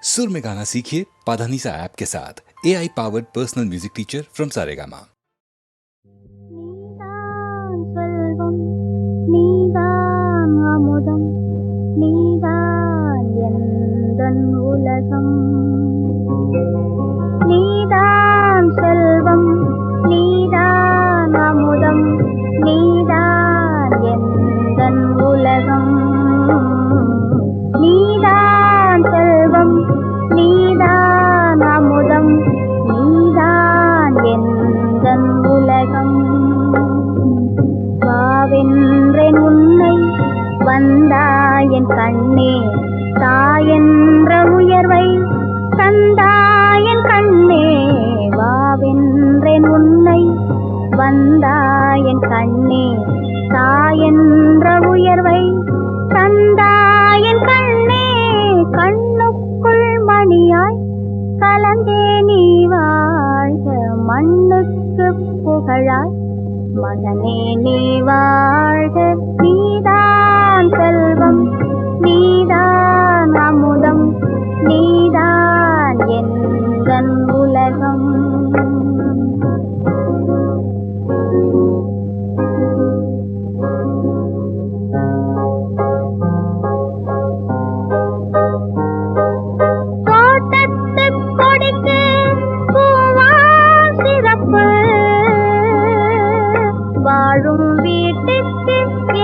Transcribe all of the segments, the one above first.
सुर में गाना सीखिए पाधानीसा ऐप के साथ। AI powered personal music teacher from Saregama. நீதான் அமுதம், நீதான் எந்தன் உலகம். நீதான் செல்வம், நீதான் அமுதம், நீதான் எந்தன் உலகம். நீதான் செல்வம், நீதான் அமுதம், நீதான் எந்தன் உலகம். வாவென்றேன் உன்னை வந்தாயன் கண்ணே, தாயென்ற உயர்வை தந்தாயன் கண்ணே. வாவென்றேன் உன்னை வந்தாயன் கண்ணே, தாயென்ற உயர்வை தந்தாயன் கண்ணே. கண்ணுக்குள் மணியாய் கலந்தே நீ வாழ்க, மண்ணுக்கு புகழாய் மகனே நீ வாழ்க. நீதான் செல்வம், நீதான் அமுதம், நீதான் எந்தன் உலகம். தோட்டத்துக் கொடிக்கு பூவால் சிறப்பு, வாழும் வீட்டுக்கு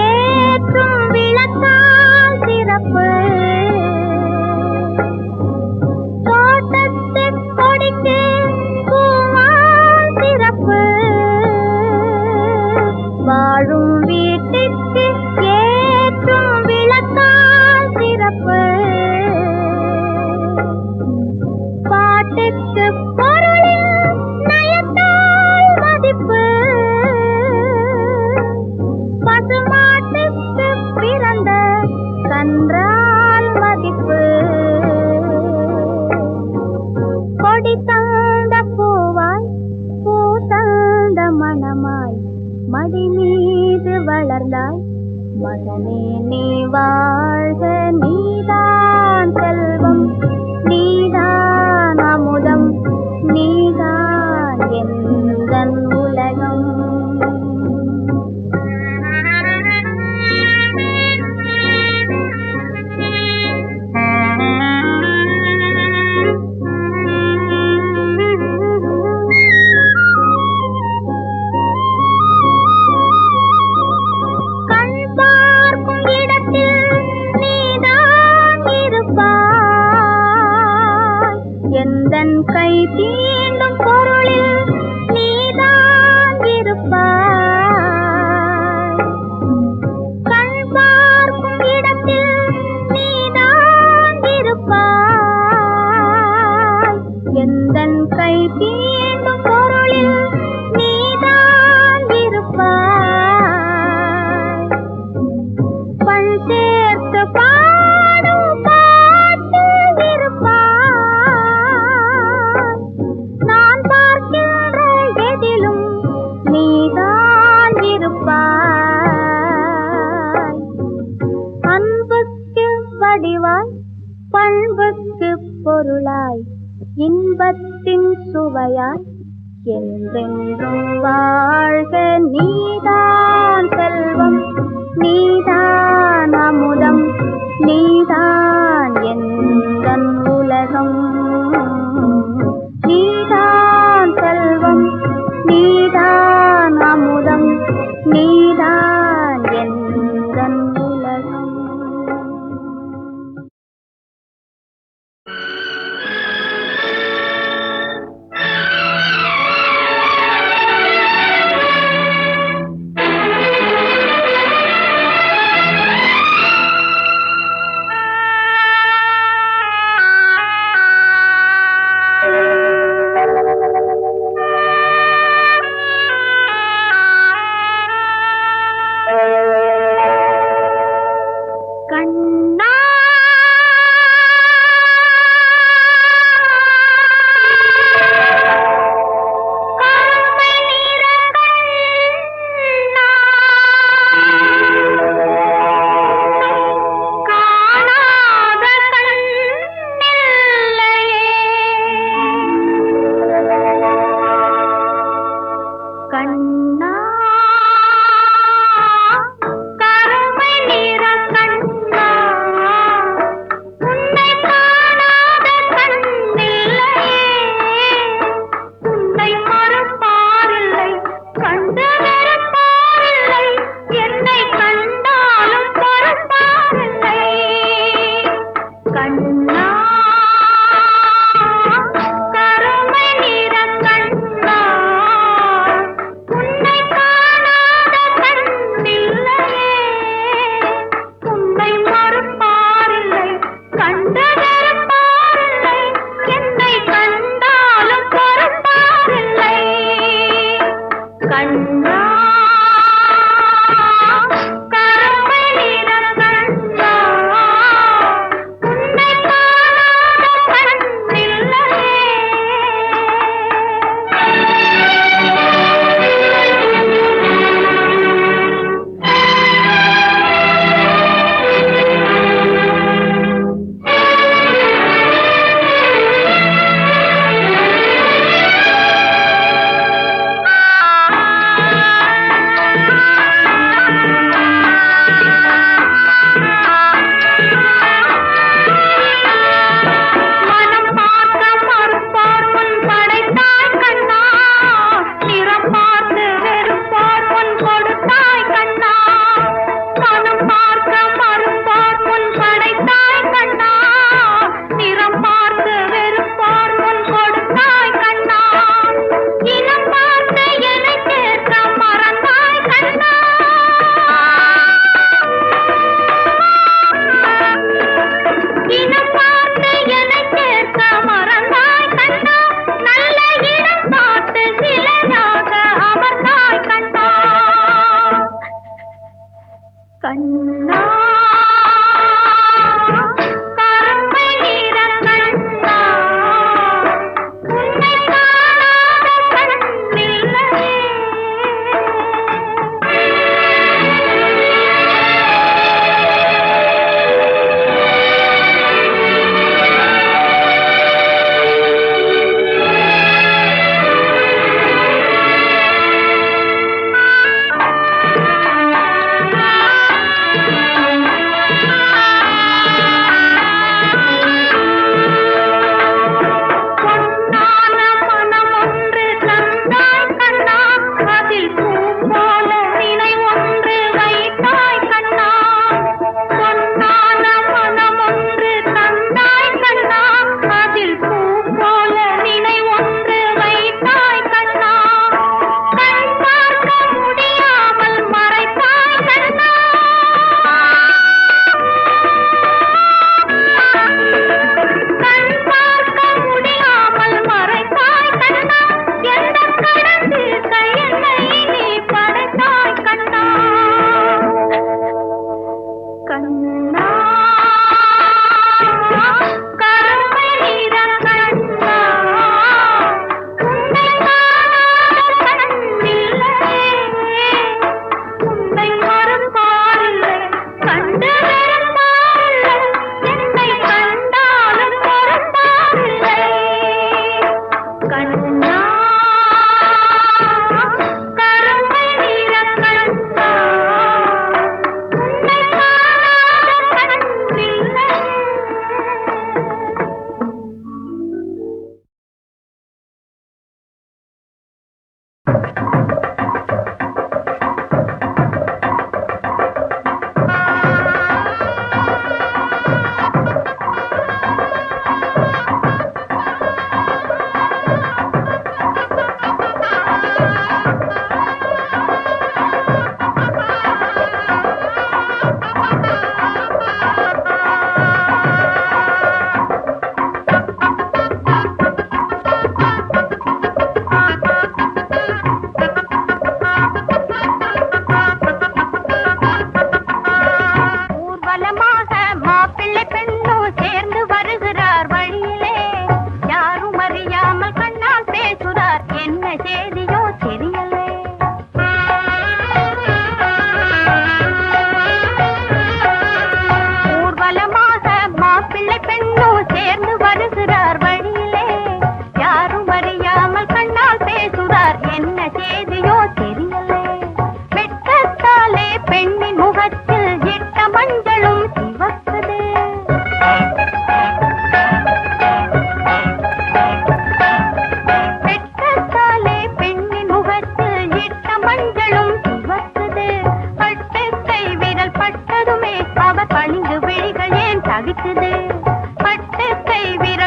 ஏற்றும் விளக்கால் சிறப்பு. தோட்டத்துக் கொடிக்கு பூவால் சிறப்பு, வாழும் வீட்டுக்கு ஏற்றும் விளக்கால் சிறப்பு. பாட்டுக்கு பொருளில் நயத்தால் மதிப்பு, பசுமாட்டுக்கு பிறந்த கன்றால் மதிப்பு. கொடி தந்த பூவாய், பூ தந்த மணமாய், மடி மீது வளர்ந்தாய் மகனே நீ வாழ்க. நீதான் செல்வம், நீதான் அமுதம், நீதான் எந்தன் உலகம். கண் பார்க்கும் இடத்தில் நீதான் இருப்பாய், எந்தன் கை தீண்டும் பொருளில் நீதான் இருப்பாய். கண் பார்க்கும் இடத்தில் நீதான் இருப்பாய், எந்தன் கை தீண்டும் பொருளில் நீதான் இருப்பாய். பண் சேர்த்து பாடும் பாட்டு இருப்பாய், நான் பார்க்கின்ற எதிலும் நீதான் இருப்பாய். அன்புக்கு வடிவாய், பண்புக்கு பொருளாய், இன்பத்தின் சுவையாய் என்றென்றும் வாழ்க. நீதான் செல்வம், நீதான் அமுதம், நீதான் எந்தன் உலகம். நீதான் செல்வம், நீதான் அமுதம், நீதான் எந்தன் உலகம்.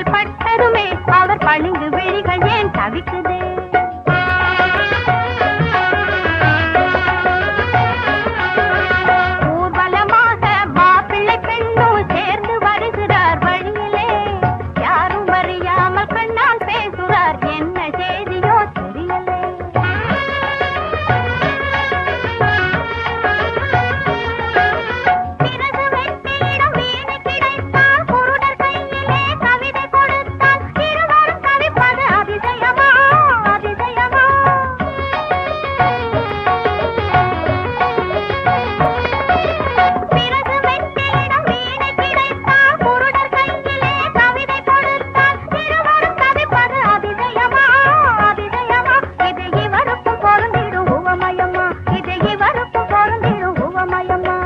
தென்றல் பட்டதுமே அவர் பளிங்கு விழிகள் ஏன் தவிக்குதே? ஊர்வலமாக மாப்பிள்ளை பெண்ணும் சேர்ந்து வருகிறார் வழியிலே. யாரும் அறியாமல் கண்ணால் பேசுகிறார், என்ன செய்தியோ தெரியலே. பிறகு வெற்றியிடம் வீணை கிடைத்தால் குருடர் கையிலே கவிதை கொடுத்தால் இருவரும் தவிப்பது அதிசயமா அதிசயமா? பிறகு வெற்றியிடம் வீணை கிடைத்தால் குருடர் கையிலே கவிதை கொடுத்தால் இருவரும் தவிப்பது அதிசயமா அதிசயமா? இது இவருக்கும் பொருந்திடும் உவமயமா? இது இவருக்கும் பொருந்திடும் உவமயமா?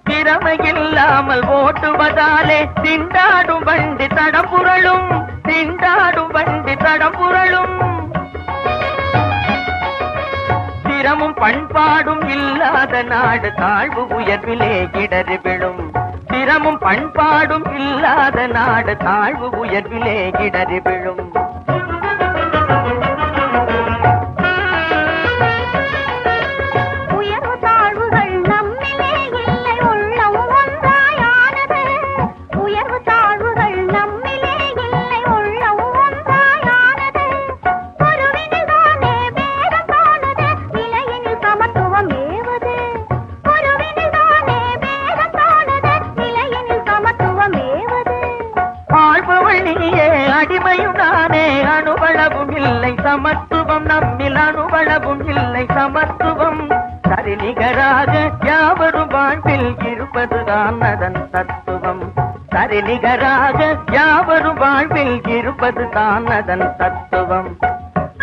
திறமையில்லாமல் ஓட்டுவதாலே திண்டாடும் வண்டி தடம் புரளும், திண்டாடும் வண்டி தடம் புரளும். திறமும் பண்பாடும் இல்லாத நாடு தாழ்வு உயர்விலே இடறி விழும். திறமும் பண்பாடும் இல்லாத நாடு தாழ்வு உயர்விலே இடறி விழும். உயர்வு தாழ்வுகள் நம்மிலே இல்லை, உள்ளம் ஒன்றாயானது. உயர்வு தாழ்வுகள் நம்மிலே இல்லை, உள்ளம் ஒன்றாயானது. ஒருவினில்தானே பேதம் காணுது, நிலையினில் சமத்துவம் ஏவது. ஒருவினில்தானே பேதம் காணுது, நிலையினில் சமத்துவம் ஏவது. ஆழ்பவள் நீயே அடிமையும் நானே, அணுவளவும் இல்லை சமத்துவம் நம்மில், அணுவளவும் இல்லை சமத்துவம். சரிநிகராக யாவரும் வாழ்வில் இருப்பதுதான் அதன் தத்துவம். சரிநிகராக யாவரும் வாழ்வில் இருப்பதுதான் அதன் தத்துவம்.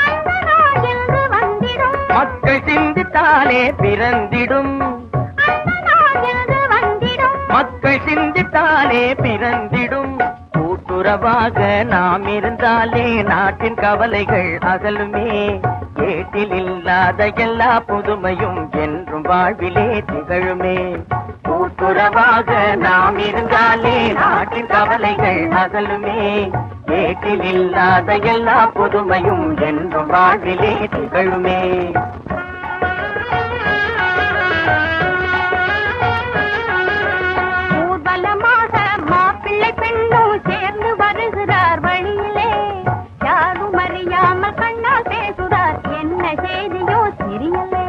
அந்த நாள் என்று வந்திடும், மக்கள் சிந்தித்தாலே பிறந்திடும், அந்த நாள் என்று வந்திடும். மக்கள் சிந்தித்தாலே பிறந்திடும். கூட்டுறவாக நாம் இருந்தாலே நாட்டின் கவலைகள் அகலுமே. ஏட்டில் இல்லாத எல்லா புதுமையும் என்றும் வாழ்விலே திகழுமே. கூட்டுறவாக நாம் இருந்தாலே நாட்டின் கவலைகள் அகலுமே. ஏட்டில் இல்லாத எல்லா புதுமையும் என்றும் வாழ்விலே திகழுமே. ஊர்வலமாக மாப்பிள்ளை பெண்ணும் சேர்ந்து வருகிறார் வழியிலே. யாரும் அறியாமல் கண்ணால் பேசுகிறார், என்ன செய்தியோ தெரியலே.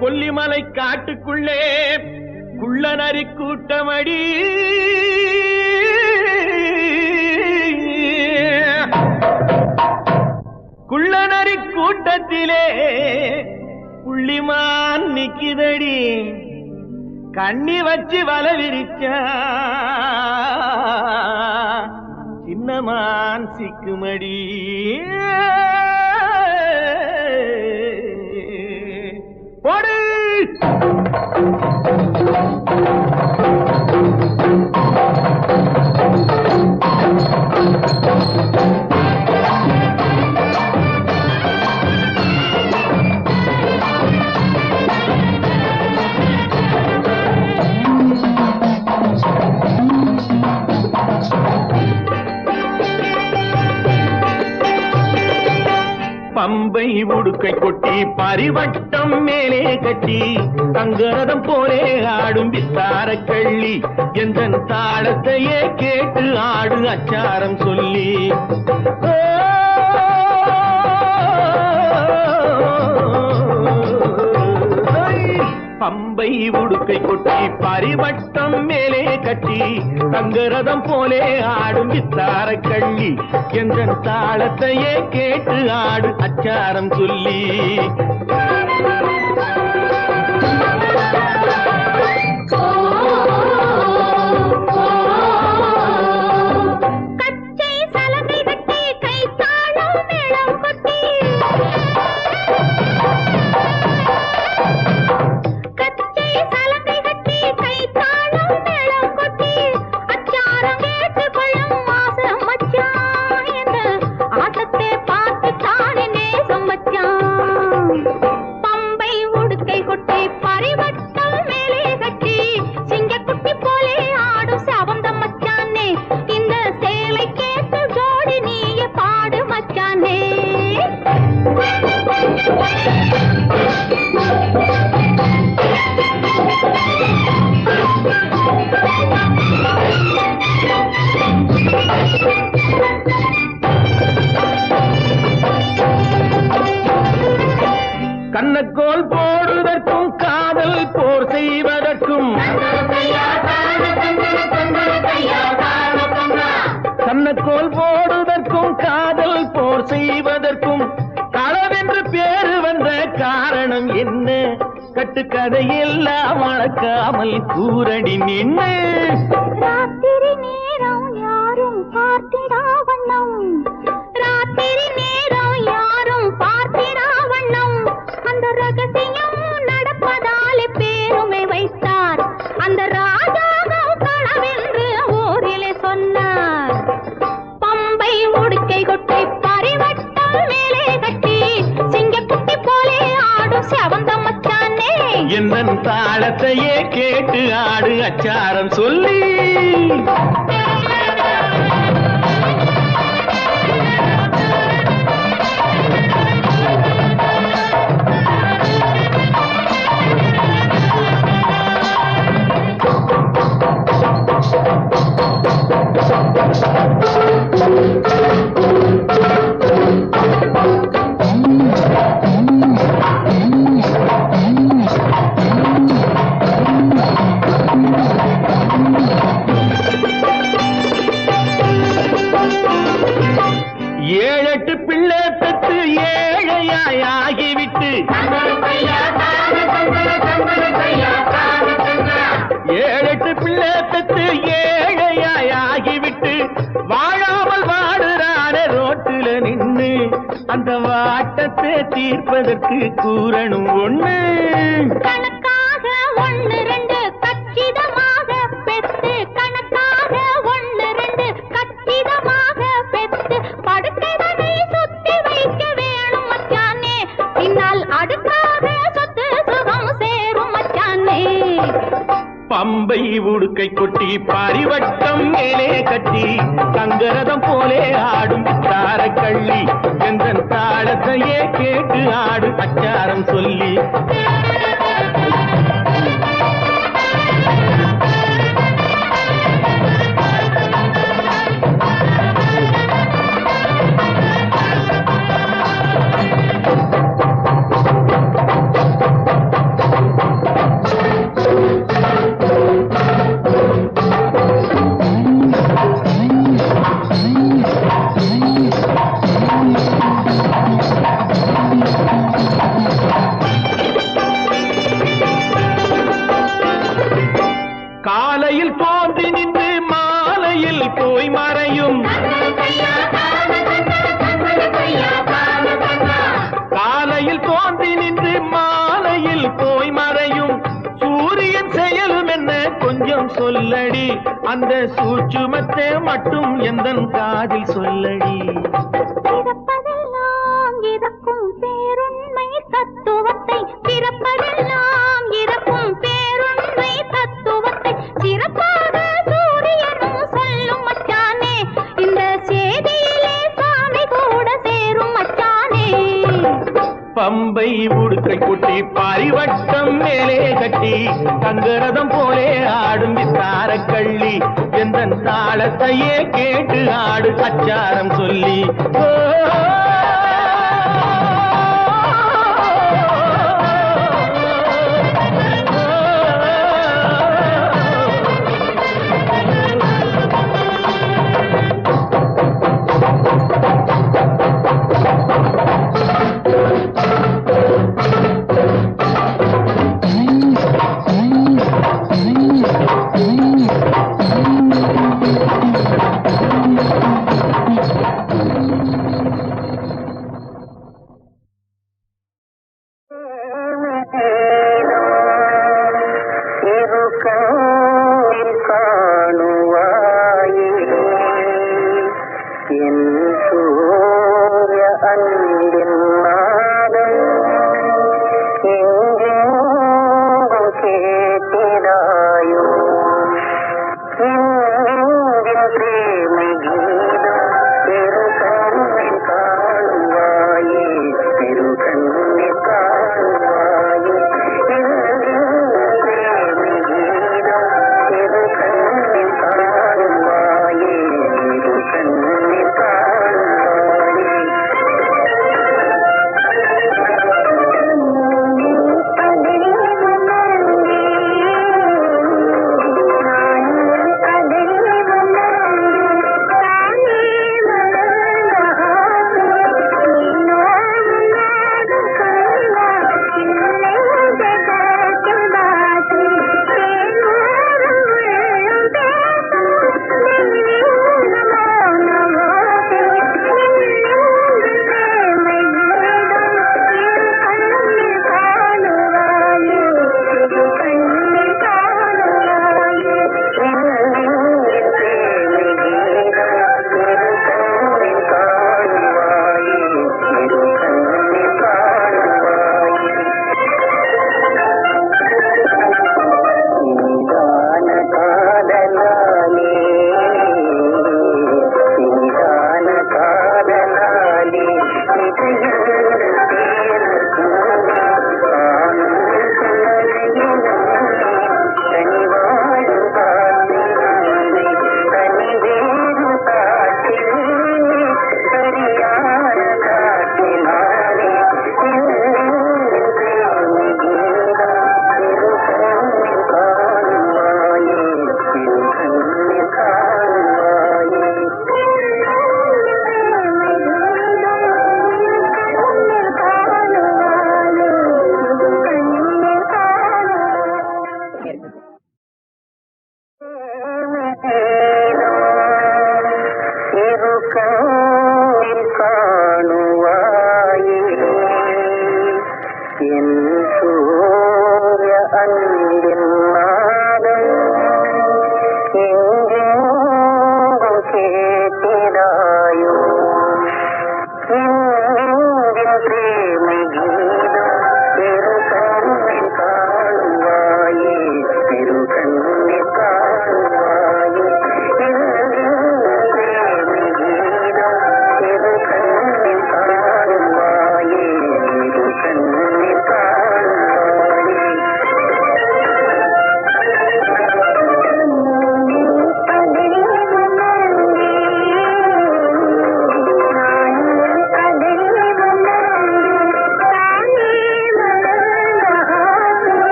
கொல்லிமலை காட்டுக்குள்ளே குள்ளநரி கூட்டமடி. குள்ளநரி கூட்டத்திலே புள்ளிமான் நிக்கிதடி. கண்ணி வச்சு வல விரிச்சா சின்னமான் சிக்குமடி. போடு பம்பை உடுக்கை கொட்டி பரிவட்டம் மேலே கட்டி தங்கரதம் போலே ஆடும் வித்தார கள்ளி எந்த தாளத்தையே கேட்டு ஆடு அச்சாரம் சொல்லி பம்பை உடுக்கை கொட்டி பரிவட்டம் மேலே கட்டி தங்கரதம் போலே ஆடும் வித்தார கள்ளி என்ற தாளத்தையே கேட்டு ஆடு அச்சாரம் சொல்லி கண்ணக்கோல் போடுவதற்கும் காதல் போர் செய்வதற்கும் கண்ணக்கோல் போடுவதற்கும் காதல் போர் செய்வதற்கும் களவென்று பேரு வந்த காரணம் என்ன கட்டுக்கதையெல்லாம் வளர்க்காமல் கூரடி நின்று ராத்திரி நேரம் யாரும் பார்த்திடா வண்ணம் ராத்திரி நேரம் யாரும் பார்த்திடா வண்ணம் அந்த ரகசியம் நடப்பதாலே பேருமை வைத்தார் அந்த ராஜாவும் களவென்று ஊரிலே சொன்னார் பம்பை உடுக்கை கொட்டி பரிவட்டம் மேலே கட்டி சிங்கக்குட்டி போலே ஆடும் செவந்த மச்சானே எந்தன் தாளத்தையே கேட்டு ஆடு அச்சாரம் சொல்லி ஏழெட்டு பிள்ளை பெற்று ஏழையாய் ஆகிவிட்டு ஏழெட்டு பிள்ளை பெற்று ஏழையாய் ஆகிவிட்டு வாழாமல் வாடுறானே ரோட்டில நின்று அந்த வாட்டத்தை தீர்ப்பதற்கு கூறணும் ஒண்ணு கணக்காக ஒண்ணு ரெண்டு கச்சிதமாக பெத்து கணக்காக ஒண்ணு ரெண்டு கச்சிதமாக பெத்து படுக்கைதனை சுத்தி வைக்க வேணும் மச்சானே பின்னால் அடுக்காக சொத்து சுகம் சேரும் மச்சானே பம்பை உடுக்கை கொட்டி பரிவட்டம் மேலே கட்டி தங்கரதம் போலே ஆடும் தார கள்ளி எந்த தாளத்தையே கேட்டு ஆடு அச்சாரம் சொல்லி காலையில் தோன்றி நின்று மாலையில் போய் மறையும் காலையில் தோன்றி நின்று மாலையில் போய் மறையும் சூரியன் செயலும் என்ன கொஞ்சம் சொல்லடி அந்த சூட்சுமத்தை மட்டும் எந்தன் காதில் சொல்லடி பிறப்பதெல்லாம் இறக்கும் பேருண்மை தத்துவத்தை பிறப்பதெல்லாம் இறக்கும் பேருண்மை தத்துவத்தை சிறப்பாக சூரியனும் சொல்லும் மச்சானே இந்த சேதியிலே சாமி கூட சேரும் மச்சானே பம்பை உடுக்கை கைக்குட்டி பாரிவட்டம் மேலே கட்டி தங்கரதம் போலே ஆடும் வித்தார கள்ளி எந்த தாளத்தையே கேட்டு ஆடு அச்சாரம் சொல்லி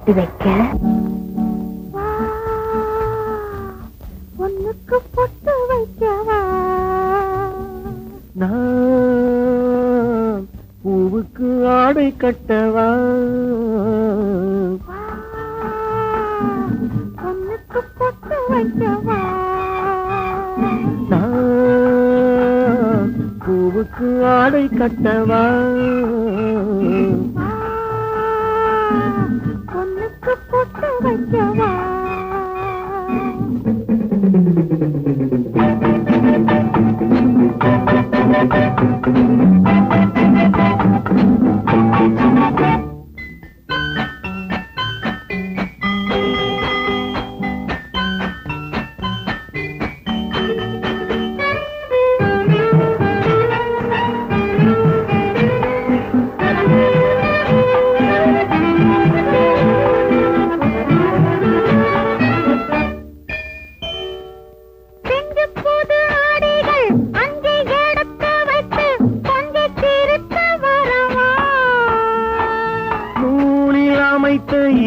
இது வைக்க ஒண்ணுக்கு பொட்டு வைக்கவா நான் பூவுக்கு ஆடை கட்டவா ஒண்ணுக்கு பொட்டு வைக்கவா நான் பூவுக்கு ஆடை கட்டவா ஒண்ணுக்கு பொட்டு வைக்கவா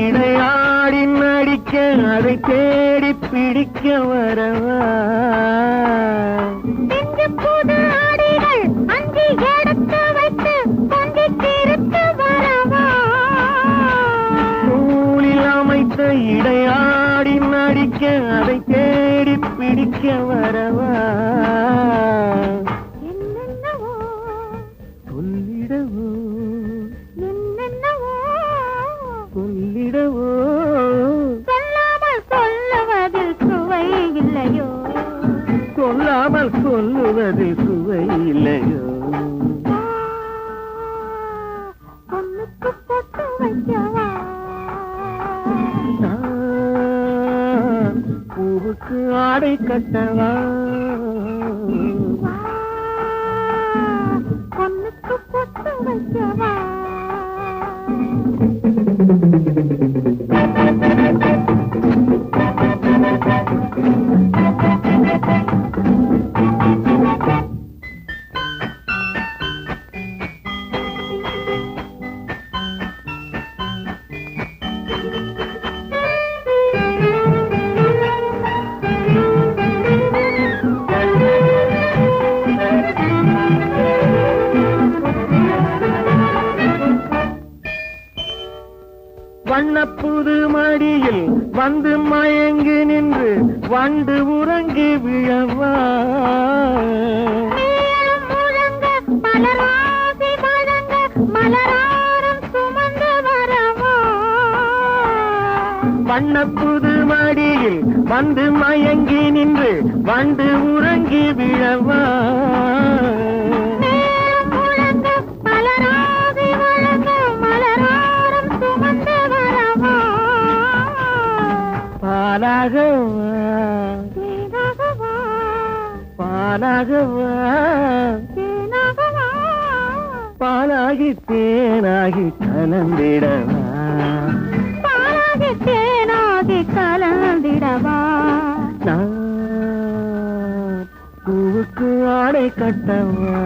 இடையாடி நடிக்க அதை தேடி பிடிக்க வரவா புது ஆடைகள் அங்கே எடுத்து வைத்து கொஞ்சி திருத்து வரவா நூலில் அமைத்த இடையாடி நடிக்க அதை தேடி பிடிக்க வரவா என்னென்னவோ சொல்லிடவோ என்னென்னவோ சொல்லிடவோ சொல்லாமல் சொல்லுவதில் சுவை இல்லையோ சொல்லாமல் சொல்லுவதில் சுவை இல்லையோ பொண்ணுக்கு பொட்டு வைக்கவா நான் பூவுக்கு ஆடை கட்டவா பொண்ணுக்கு பொட்டு வைக்கவா வண்ணப்புது மடியில் வந்து மயங்கி நின்று வண்டு உறங்கி விழவா முழங்க மலராசி வழங்க மலராரம் சுமந்து வரவா வண்ணப்புது மடியில் வந்து மயங்கி நின்று வண்டு உறங்கி விழவா முழங்க மலராசி வழங்க மலராரம் சுமந்து வரவா பாலாகவா தேனாகவா பாலாகவா தேனாகவா பாலாகி தேனாகி கலந்திடவா பாலாகி தேனாகி கலந்திடவா நான் பூவுக்கு ஆடை கட்டவா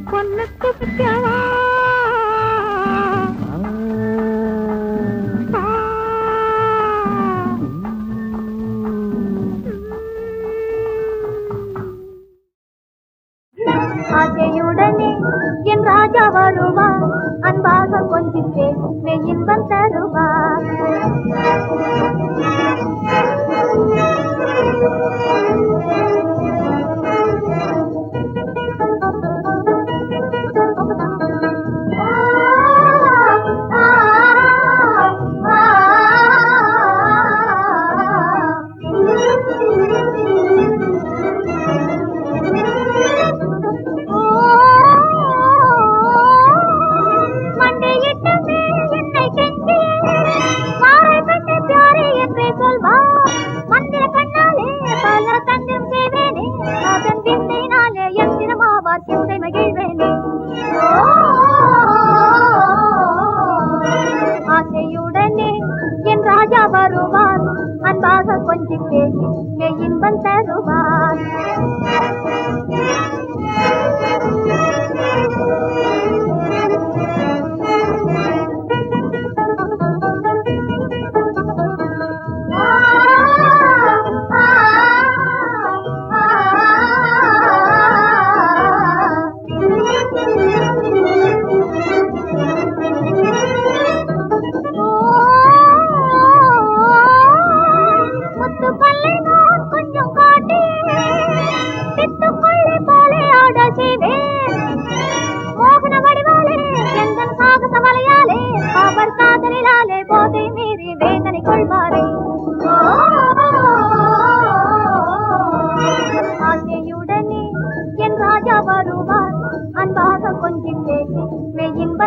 பொண்ணுக்கு பிடிக்கவா ஆசையுடனே என் ராஜா வருவா அன்பாக கொஞ்சிப்பே இன்பம் தருவா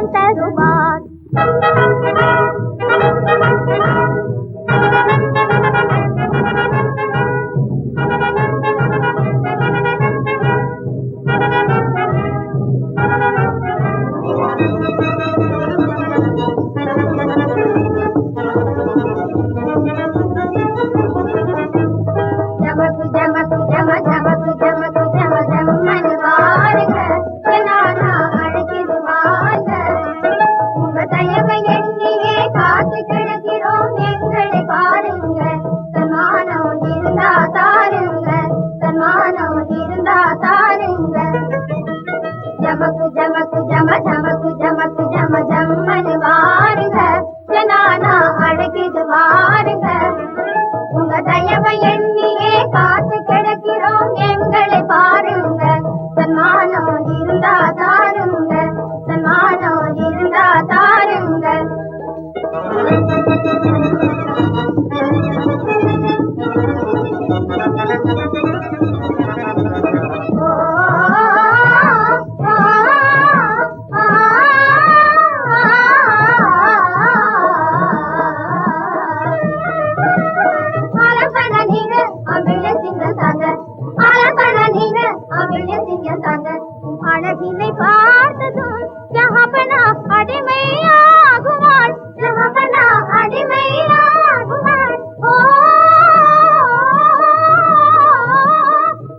வரம் தருவார். அழகினை பார்த்ததும் ஜஹபனா அடிமையாகுவாள், ஜஹபனா அடிமையாகுவாள். ஓ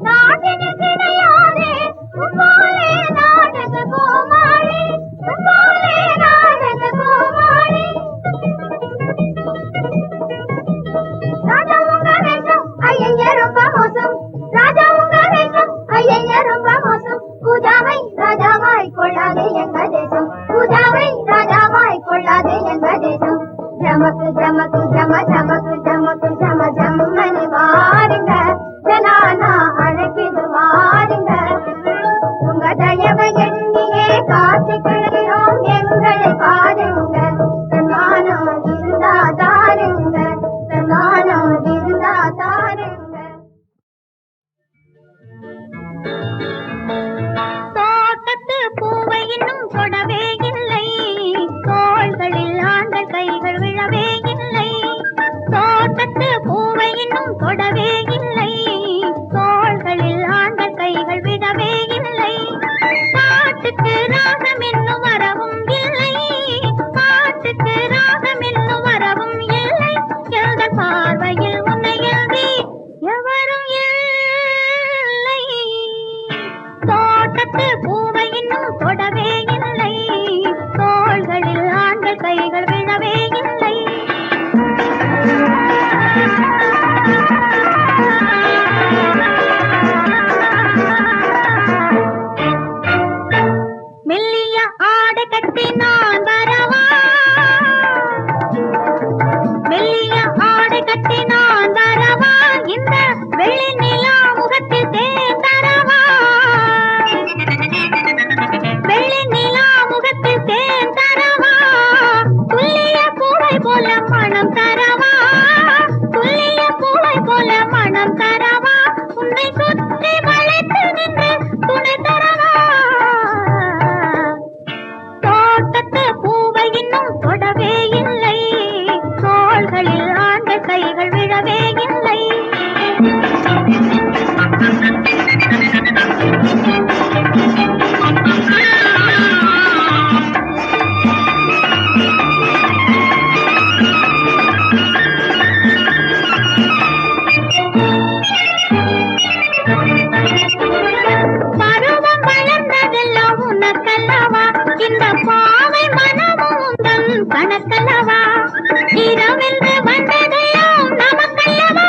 நாட்டினு கிடையாதே உம்மாலே நாடக கோமாளி, உம்மாலே நாடக கோமாளி. ராஜா உங்க வேஷம் ஐயா ரொம்ப மோசம், ராஜா உங்க வேஷம் ஐயா ரொம்ப மோசம். பூஜாவை ராஜாவாய் கொள்ளாதே எங்க தேசம், பூஜாவை ராஜாவாய் கொள்ளாதே எங்க தேசம். ஜமக்கு ஜமக்கு ஜம ஜமக்கு ஜமக்கு ஜம ஜம்மனி வாருங்க, ஜனானா அழைக்கிது வாருங்க. உங்க தயவை எண்ணியே காத்து கிழகிறோம் எங்களை பாருங்க. தன்மானம் இருந்தா தாருங்க, தன்மானம் இருந்தா தாருங்க. பூவை இன்னும் தொடவே இல்லை, தோள்களில் ஆண்கள் கைகள் விழவே இல்லை. தோட்டத்து பூவை இன்னும் தொடவே இல்லை, தோள்களில் ஆண்கள் கைகள் விழவே இல்லை. பாட்டுக்கு ராகம் இன்னும் வரவும் இல்லை, பாட்டுக்கு ராகம் இன்னும் வரவும் இல்லை. எந்த பார்வையில் உன்னை எழுதி எவரும் இல்லை. தோட்டத்து பூவை இன்னும் தொடவே இல்லை, தோள்களில் ஆண்கள் கைகள் விழவே இல்லை. மெல்லிய ஆடை கட்டி நான் வரவா, மெல்லிய ஆடை கட்டி நான் வரவா, இந்த வெள்ளி நிலா முகத்தில் தேன் தரவா, வெள்ளி நிலா முகத்தில் தேன் தரவா. துல்லிய பூவை போல மனம் தரவா, துல்லிய பூவை போல மனம் தரவா. உன்னை சுற்றி வளைத்து நின்று துணை தரவா. தோட்டத்து பூவை இன்னும் தொடவே இல்லை, தோள்களில் ஆண்கள் கைகள் விழவே இல்லை. பருவம் வளர்ந்ததெல்லாம் உனக்கல்லவா, இந்த பாவை மனமும் உந்தன் கணக்கல்லவா. இரவென்று வந்ததெல்லாம் நமக்கல்லவா,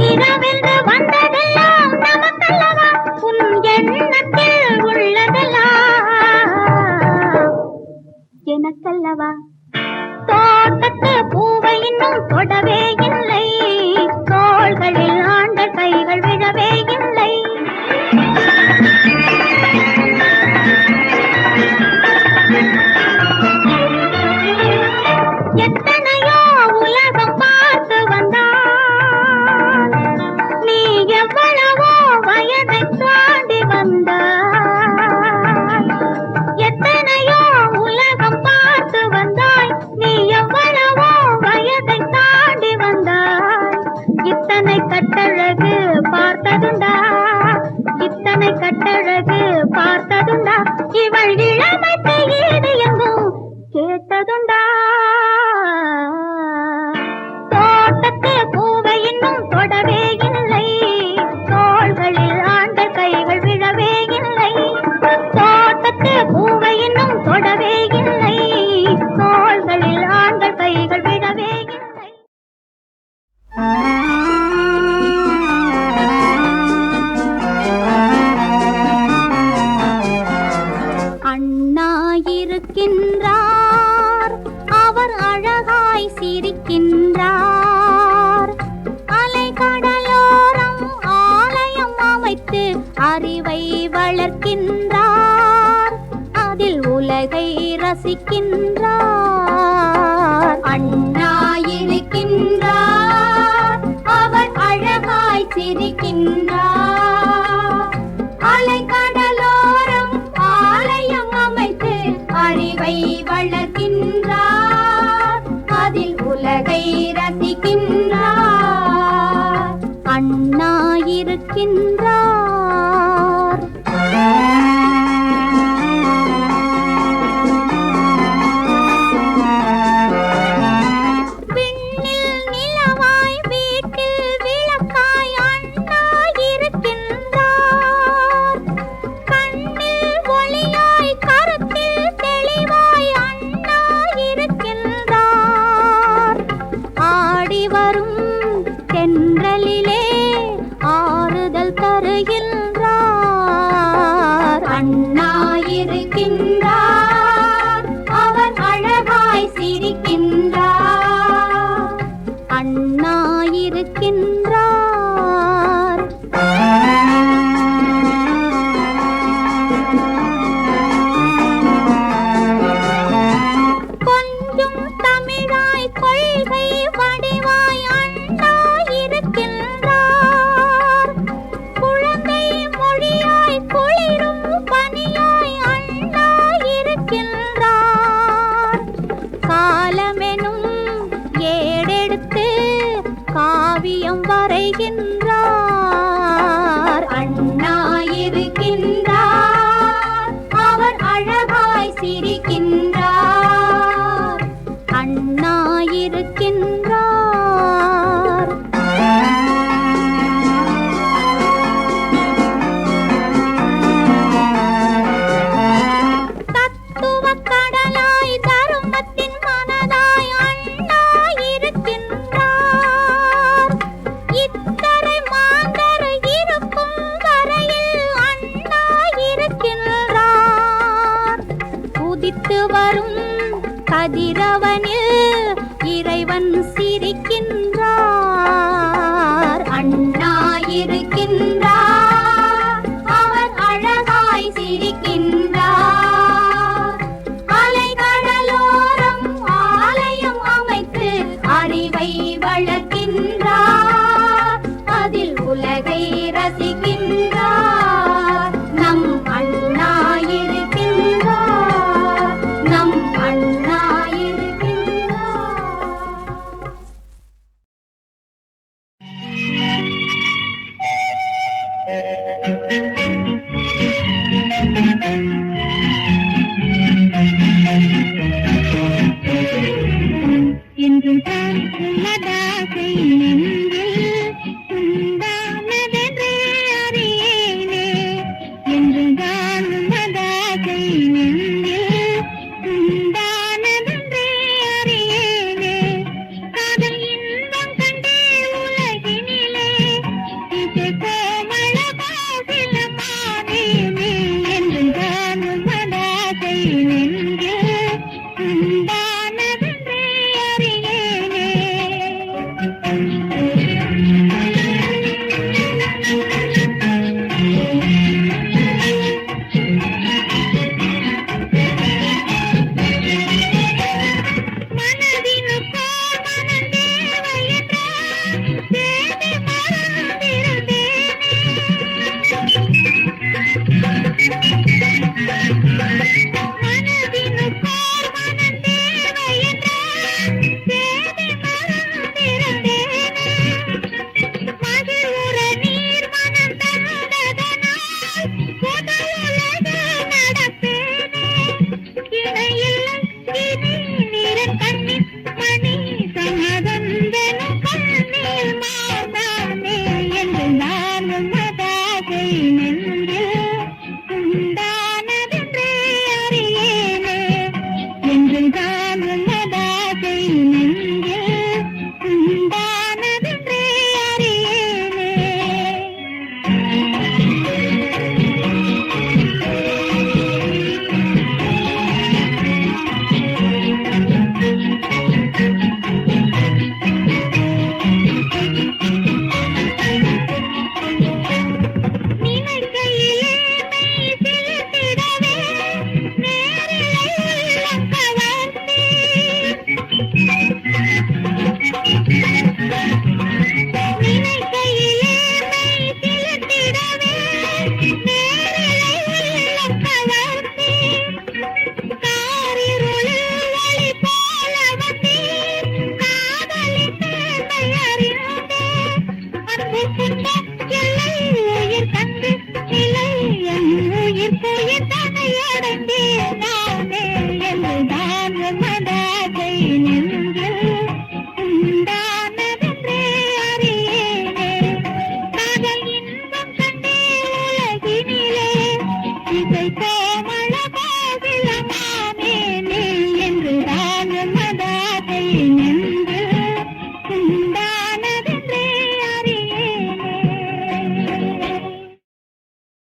இரவென்று வந்ததெல்லாம் நமக்கல்லவா. உன் எண்ணத்தில் உள்ளதெல்லாம் எனக்கல்லவா. தோட்டத்து பூவை இன்னும் தொடவே இல்லை, தோள்களில் ஆண்கள் கைகள் விழவே இல்லை. எத்தனையோ உலகம் பார்த்து வந்தாய், நீ எவ்வளவோ வயதை தாண்டி வந்தாய். பார்த்ததுண்டா இவள் இளமத்தை ஏது எங்கும் கேட்டதுண்டா தோட்டத்து பூவை இன்னும் தொடவே இல்லை தோள்களில் ஆண்ட கைகள் விழவே இல்லை தோட்டத்து பூவை இன்னும் தொடவே இல்லை தோள்களில் ஆண்ட கைகள் விழவே இல்லை அண்ணா இருக்கின்றார் அவர் அழகாய் சிரிக்கின்றார் அலைகடலோரம் ஆலயம் அமைத்து அறிவை வளர்க்கின்றார் அதில் உலகை ரசிக்கின்றார் அண்ணா இருக்கின்றார் அவர் அழகாய் சிரிக்கின்றார் அலைகடலோரம் ஆலயம் அமைத்து அறிவை வளர்க்கின்றார் அதில் உலகை ரசிக்கின்றார் அண்ணா இருக்கின்றார் விண்ணில் நிலவாய் வீட்டில் விளக்காய் அண்ணா இருக்கின்றார் கண்ணில் ஒளியாய் கருத்தில் தெளிவாய் அண்ணா இருக்கின்றார் ஆடி வரும் தென்றலிலே ஆறுதல் தருகின்றார் அண்ணா இருக்கின்றார் அவர் அழகாய் சிரிக்கின்றார் அண்ணா இருக்கின்றார் கொஞ்சம் தமிழாய் கொள்கை வடிவாய் அண்ணா இருக்கின்றார் குழந்தை மொழியாய் குளிரும் பனியாய் அண்ணா இருக்கின்றார் காலமெனும் ஏடெடுத்து காவியம் வரைகின்றார் அண்ணா இருக்கின்றார் அவர் அழகாய் சிரிக்கின்றார் அண்ணா இருக்கின்றார் தத்துவ கடலாய் தர்மத்தின் மனதாய் அண்ணா இருக்கின்றார் இத்தனை மாந்தர் இருக்கும் வரையில் அண்ணா இருக்கின்றார் உதித்து வரும் கதிரவனில் இறைவன் சிரிக்கின்றார் அண்ணா இருக்கின்றார் அவர் அழகாய் சிரிக்கின்றார்